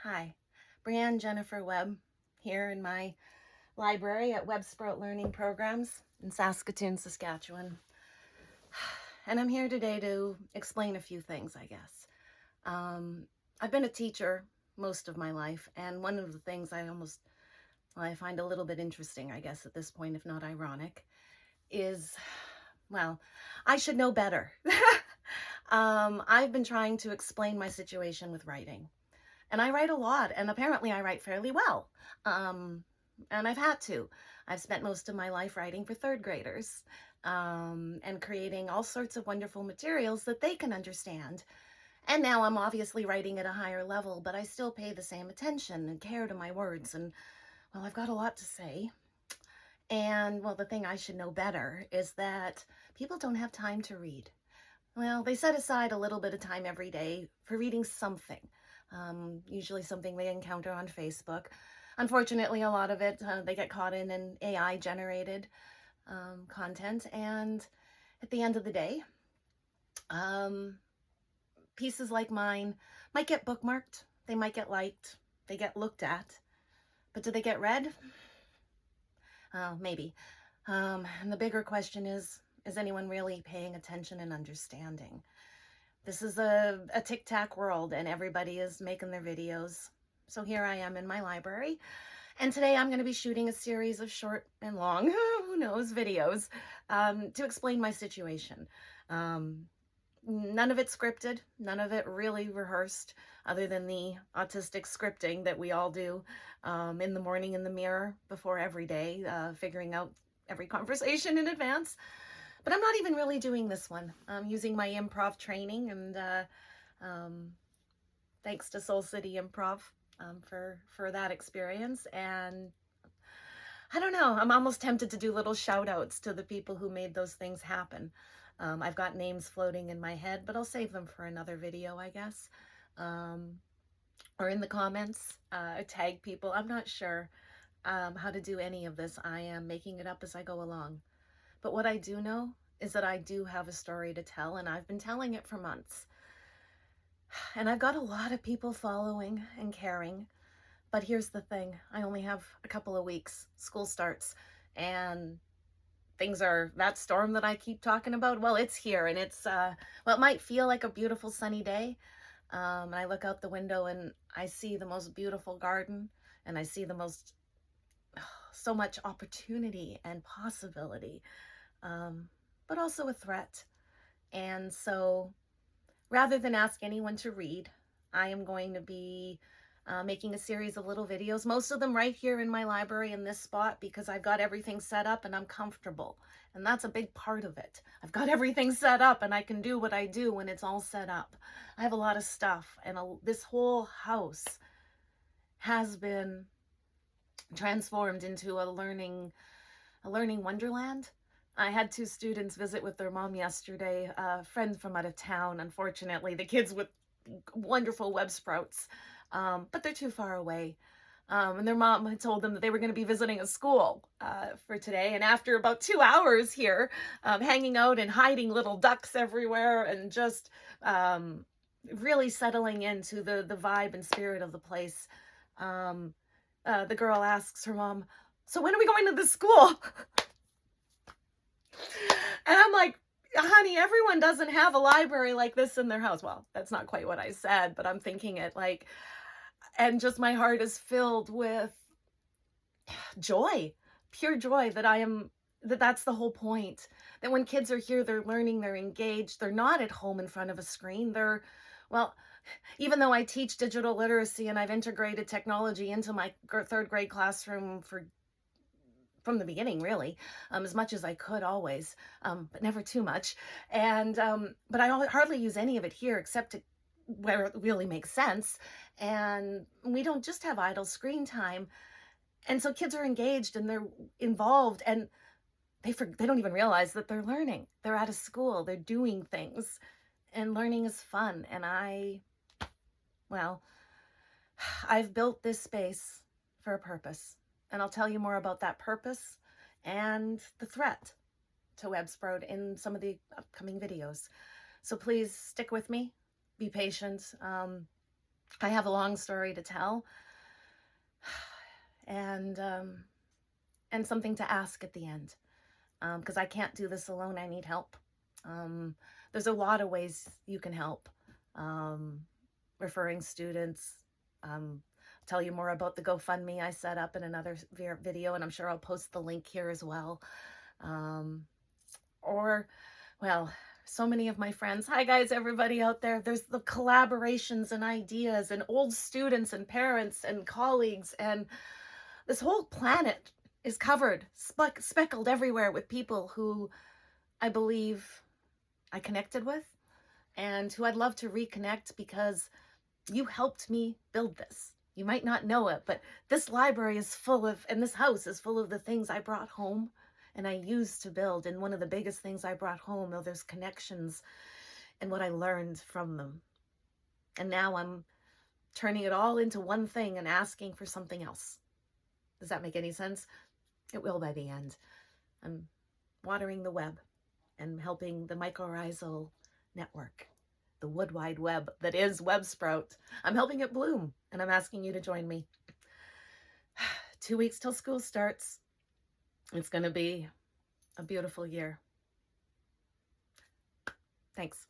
Hi, Brianne Jennifer Webb here in my library at WebbSprout Learning Programs in Saskatoon, Saskatchewan. And I'm here today to explain a few things, I guess. I've been a teacher most of my life, and one of the things I find a little bit interesting, I guess, at this point, if not ironic, is, I should know better. I've been trying to explain my situation with writing. And I write a lot, and apparently I write fairly well. And I've had to. I've spent most of my life writing for third graders and creating all sorts of wonderful materials that they can understand. And now I'm obviously writing at a higher level, but I still pay the same attention and care to my words. And, I've got a lot to say. And, the thing I should know better is that people don't have time to read. Well, they set aside a little bit of time every day for reading something. Usually something they encounter on Facebook. Unfortunately, a lot of it they get caught in an AI generated content, and at the end of the day, pieces like mine might get bookmarked, they might get liked, they get looked at, but do they get read? Maybe. And the bigger question is anyone really paying attention and understanding? This is a tic-tac world, and everybody is making their videos. So here I am in my library, and today I'm going to be shooting a series of short and long, who knows, videos to explain my situation. None of it scripted, none of it really rehearsed, other than the autistic scripting that we all do in the morning in the mirror before every day, figuring out every conversation in advance. But I'm not even really doing this one. I'm using my improv training, and thanks to Soul City Improv for that experience. And I don't know, I'm almost tempted to do little shout outs to the people who made those things happen. I've got names floating in my head, but I'll save them for another video, I guess. Or in the comments, tag people. I'm not sure how to do any of this. I am making it up as I go along. But what I do know is that I do have a story to tell, and I've been telling it for months. And I've got a lot of people following and caring. But here's the thing. I only have a couple of weeks. School starts, and that storm that I keep talking about, well, it's here, and it's, it might feel like a beautiful sunny day. And I look out the window and I see the most beautiful garden, and I see so much opportunity and possibility, but also a threat. And so rather than ask anyone to read, I am going to be making a series of little videos, most of them right here in my library in this spot, because I've got everything set up and I'm comfortable. And that's a big part of it. I've got everything set up and I can do what I do when it's all set up. I have a lot of stuff, and this whole house has been transformed into a learning wonderland. I had 2 students visit with their mom yesterday, a friend from out of town. Unfortunately, the kids with wonderful Webb sprouts, but they're too far away. And their mom had told them that they were going to be visiting a school for today. And after about 2 hours here, hanging out and hiding little ducks everywhere, and just really settling into the vibe and spirit of the place, the girl asks her mom, "So when are we going to this school?" And I'm like, "Honey, everyone doesn't have a library like this in their house." Well, that's not quite what I said, but I'm thinking it like, and just my heart is filled with joy, pure joy that's the whole point. That when kids are here, they're learning, they're engaged, they're not at home in front of a screen. Even though I teach digital literacy and I've integrated technology into my third grade classroom from the beginning, really, as much as I could always, but never too much. And but I hardly use any of it here except where it really makes sense. And we don't just have idle screen time. And so kids are engaged and they're involved, and they don't even realize that they're learning. They're out of school, they're doing things, and learning is fun. And I've built this space for a purpose. And I'll tell you more about that purpose and the threat to WebbSprout in some of the upcoming videos. So please stick with me, be patient. I have a long story to tell, and something to ask at the end, because I can't do this alone. I need help. Um, there's a lot of ways you can help. Um, Referring students. Tell you more about the GoFundMe I set up in another video, and I'm sure I'll post the link here as well. Or, well, so many of my friends, hi guys, everybody out there, there's the collaborations and ideas and old students and parents and colleagues, and this whole planet is covered, speckled everywhere with people who I believe I connected with and who I'd love to reconnect, because you helped me build this. You might not know it, but this library is full of, and this house is full of the things I brought home and I used to build. And one of the biggest things I brought home are those connections and what I learned from them. And now I'm turning it all into one thing and asking for something else. Does that make any sense? It will by the end. I'm watering the web and helping the mycorrhizal network, the wood wide web that is WebbSprout. I'm helping it bloom, and I'm asking you to join me. 2 weeks till school starts. It's going to be a beautiful year. Thanks.